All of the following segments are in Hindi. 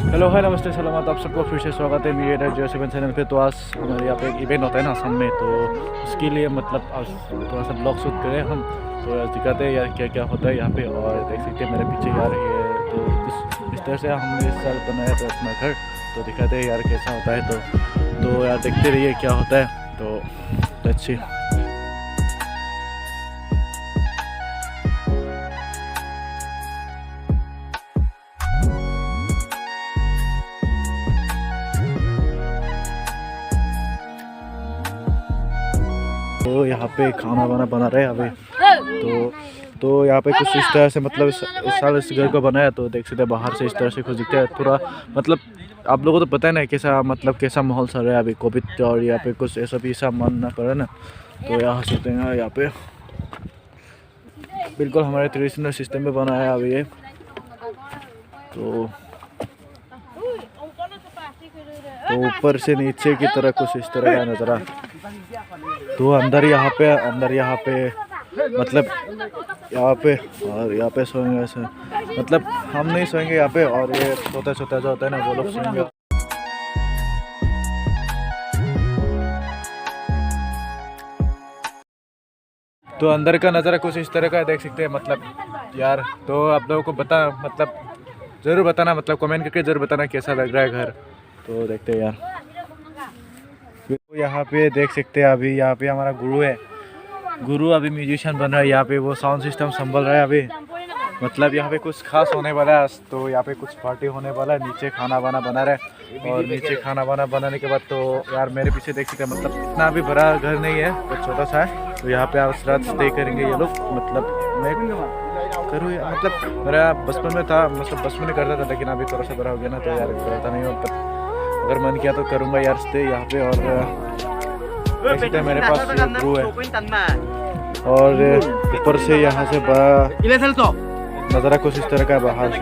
हेलो हाय नमस्ते सलामत, आप सबको फिर से स्वागत है मेरे 07 चैनल पे। तो आज हमारे यहाँ पे एक इवेंट होता है ना असम में, तो उसके लिए मतलब आज थोड़ा सा ब्लॉग शूट करें हम। तो आज दिखाते हैं यार क्या क्या होता है यहाँ पे। और देख सकते हैं मेरे पीछे यार ये तो कुछ इस तरह से हमने इस साल बनाया था अपना घर। तो दिखाते हैं यार कैसा होता है। तो यार देखते रहिए क्या होता है। तो अच्छी तो यहाँ पे खाना वाना बना रहे हैं अभी। तो यहाँ पे कुछ इस तरह से मतलब इस साल इस घर को बनाया। तो देख सकते हैं बाहर से इस तरह से कुछ दिखता है थोड़ा मतलब आप लोगों को तो पता है ना कैसा मतलब कैसा माहौल चल रहा है अभी कोविड। और यहाँ पे कुछ ऐसा भी ऐसा मानना पड़ा ना। तो यहाँ सोचते हैं यहाँ पे बिल्कुल हमारे ट्रेडिशनल सिस्टम में बना है अभी ये। तो ऊपर से नीचे की तरह कुछ इस तरह का नज़ारा। तो अंदर यहाँ पे मतलब यहाँ पे सोएंगे ऐसे मतलब हम नहीं सोएंगे यहाँ पे। और ये छोटा छोटा जो होता है ना वो लोग सोएंगे। तो अंदर का नज़ारा कुछ इस तरह का देख सकते हैं मतलब यार। तो आप लोगों को मतलब ज़रूर बताना मतलब कमेंट करके ज़रूर बताना कैसा लग रहा है घर। तो देखते हैं यार। तो यहाँ पे देख सकते हैं अभी यहाँ पे हमारा गुरु अभी म्यूजिशियन बन रहा है। यहाँ पे वो साउंड सिस्टम संभल रहा है अभी। मतलब यहाँ पे कुछ खास होने वाला है। तो यहाँ पे कुछ पार्टी होने वाला है। नीचे खाना वाना बना रहा है। और नीचे खाना वाना बनाने के बाद तो यार मेरे पीछे देख सकते हैं मतलब इतना भी बड़ा घर नहीं है, तो छोटा सा है। तो यहाँ पे आज रात स्टे करेंगे ये लोग। मतलब मैं करूँ मतलब मेरा बचपन में था मतलब बचपन में करता था, लेकिन अभी थोड़ा सा बड़ा हो गया ना तो यार करता नहीं हो। अगर मन किया तो करूँगा यार स्टे यहाँ पे। और देख सकते हैं मेरे पास ये गुरु है। और ऊपर से यहाँ से बड़ा नज़ारा कुछ इस तरह का बाहर से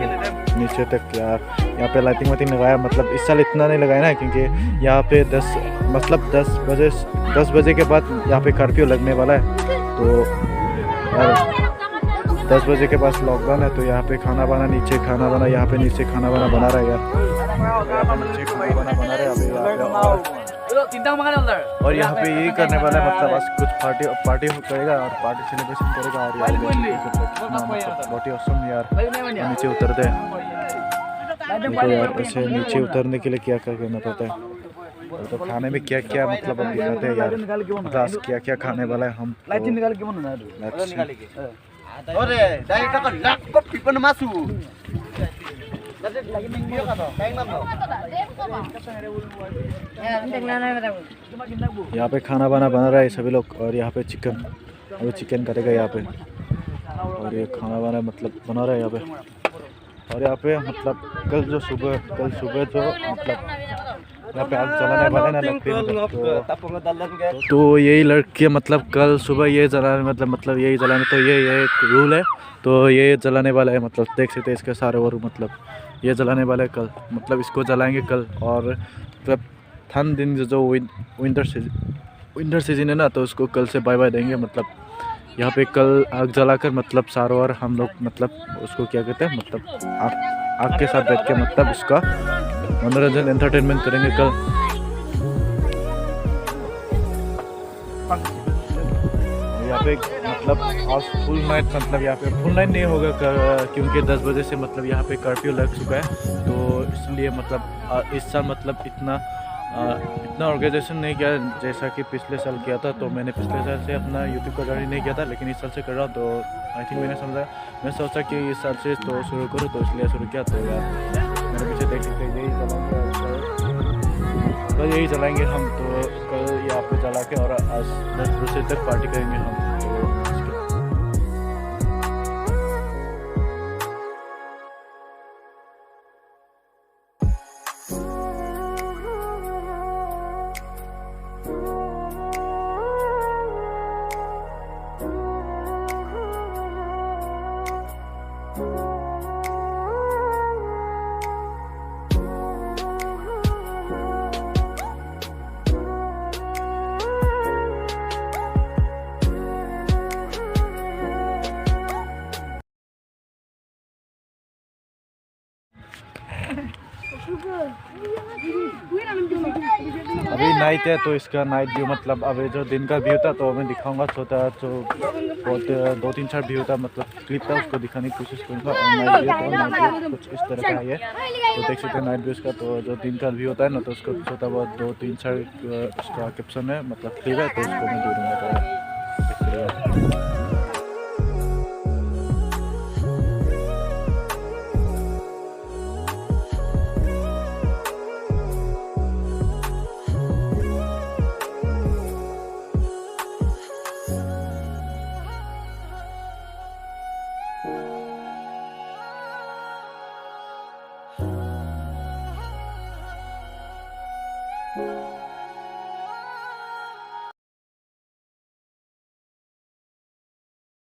नीचे तक यार। यहाँ पे लाइटिंग वाइटिंग लगाया मतलब इस साल इतना नहीं लगाया ना, क्योंकि यहाँ पे 10 बजे के बाद यहाँ पे कर्फ्यू लगने वाला है। तो यार 10 बजे के पास लॉकडाउन है। तो यहाँ पे खाना बना नीचे खाना बना यहाँ पे नीचे खाना बना बना रहा है यार। नीचे खाना बना बना रहे अभी यहाँ पे। और यहाँ पे यही करने वाला है मतलब आज कुछ पार्टी करेगा और पार्टी सेलिब्रेशन करेगा। और यार बहुत ही औसम यार। नीचे उतरते हैं देखो यार ऐसे नीचे उतरने के लिए क्या क्या करना पड़ता है। तो खाने में क्या क्या मतलब हम दिखाते हैं यार। मतलब आज क्या क्या खाने वाला है हम। यहाँ पे खाना बना रहा है सभी लोग। और यहाँ पे चिकन करेगा यहाँ पे। और ये खाना बना मतलब बना रहा है यहाँ पे। और यहाँ पे मतलब कल सुबह जो मतलब यहाँ पे आग जलाने वाले ना लगते तो यही लड़के मतलब कल सुबह ये जलाने मतलब यही जलाने। तो ये एक रूल है। तो ये जलाने वाला है मतलब देख सकते हैं इसके सारे। और मतलब ये जलाने वाला है कल मतलब इसको जलाएंगे कल। और मतलब ठंड दिन जो विंटर सीजन है ना, तो उसको कल से बाय बाय देंगे। मतलब यहाँ पे कल आग जलाकर मतलब सारों और हम लोग मतलब उसको क्या कहते हैं मतलब आग के साथ बैठ के मतलब उसका मनोरंजन एंटरटेनमेंट करेंगे कल। यहाँ पे मतलब आज फुल नाइट मतलब यहाँ पे फुल नाइट नहीं होगा क्योंकि 10 बजे से मतलब यहाँ पे कर्फ्यू लग चुका है। तो इसलिए मतलब इस साल मतलब इतना ऑर्गेनाइजेशन नहीं किया जैसा कि पिछले साल किया था। तो मैंने पिछले साल से अपना यूट्यूब का जर्नी नहीं किया था, लेकिन इस साल से कर रहा हूँ। तो आई थिंक मैं सोचा कि इस साल से तो शुरू करूँ, तो इसलिए शुरू किया। तो यार मेरे पीछे देख सकते हैं यही जलाएंगे हम। तो कल यहाँ पे जला के और आज 10 बजे तक पार्टी करेंगे हम। अभी नाइट है तो इसका नाइट व्यू मतलब अभी जो दिन का व्यू था तो मैं दिखाऊंगा, छोटा जो बहुत 2-3-4 व्यू था मतलब क्लिप था उसको दिखाने की कोशिश करूँगा। और नाइट व्यू तो नाइट व्यू कुछ इस तरह का है, तो देख सकते हैं नाइट व्यू का। तो जो दिन का व्यू होता है ना तो उसको छोटा बहुत 2-3-4 उसका कैप्शन है मतलब क्लिप है, तो उसको मैं दे दूँगा। तो देखते रहिए। Thank you.